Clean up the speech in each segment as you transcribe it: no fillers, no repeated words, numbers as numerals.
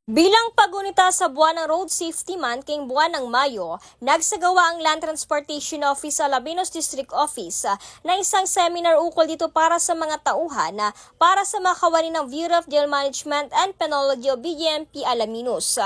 Bilang pagunita sa buwan ng Road Safety Month kayong buwan ng Mayo, nagsagawa ang Land Transportation Office sa Labinos District Office na isang seminar ukol dito para sa mga tauhan para sa makawani ng Bureau of Jail Management and Penology o BJMP Alaminos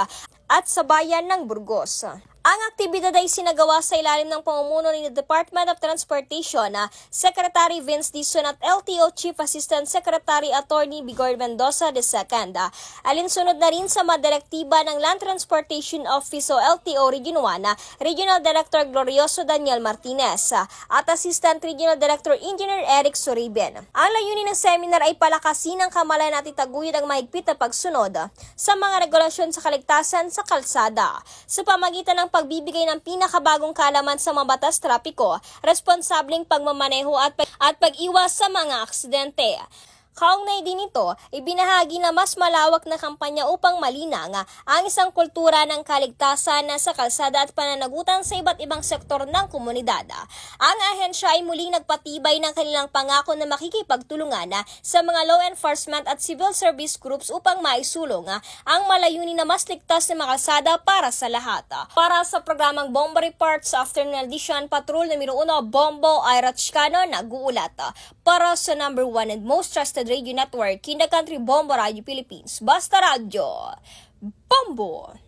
at sa bayan ng Burgos. Ang aktibidad ay sinagawa sa ilalim ng pamumuno ni Department of Transportation Secretary Vince Dizon at LTO Chief Assistant Secretary Attorney Bigor Mendoza II. Alinsunod na rin sa madirektiba ng Land Transportation Office o LTO Region 1, Regional Director Glorioso Daniel Martinez at Assistant Regional Director Engineer Eric Suriben. Ang layunin ng seminar ay palakasin ang kamalayan at itaguyod ang mahigpit na pagsunod sa mga regulasyon sa kaligtasan sa kalsada sa pamagitan ng pagbibigay ng pinakabagong kaalaman sa mga batas trapiko, responsableng pagmamaneho at pag-iwas sa mga aksidente. Kaugnay din ito, ibinahagi na mas malawak na kampanya upang malinang ang isang kultura ng kaligtasan sa kalsada at pananagutan sa iba't ibang sektor ng komunidad. Ang ahensya ay muling nagpatibay ng kanilang pangako na makikipagtulungan sa mga law enforcement at civil service groups upang maisulong ang malayunin na mas ligtas na kalsada para sa lahat. Para sa programang Bombo Report sa Afternoon Edition, Patrol numero 1, Bombo Ira Chicano nag-uulat. Para sa number 1 and most trusted radio network in the country, Bombo Radio Philippines. Basta Radio, Bombo!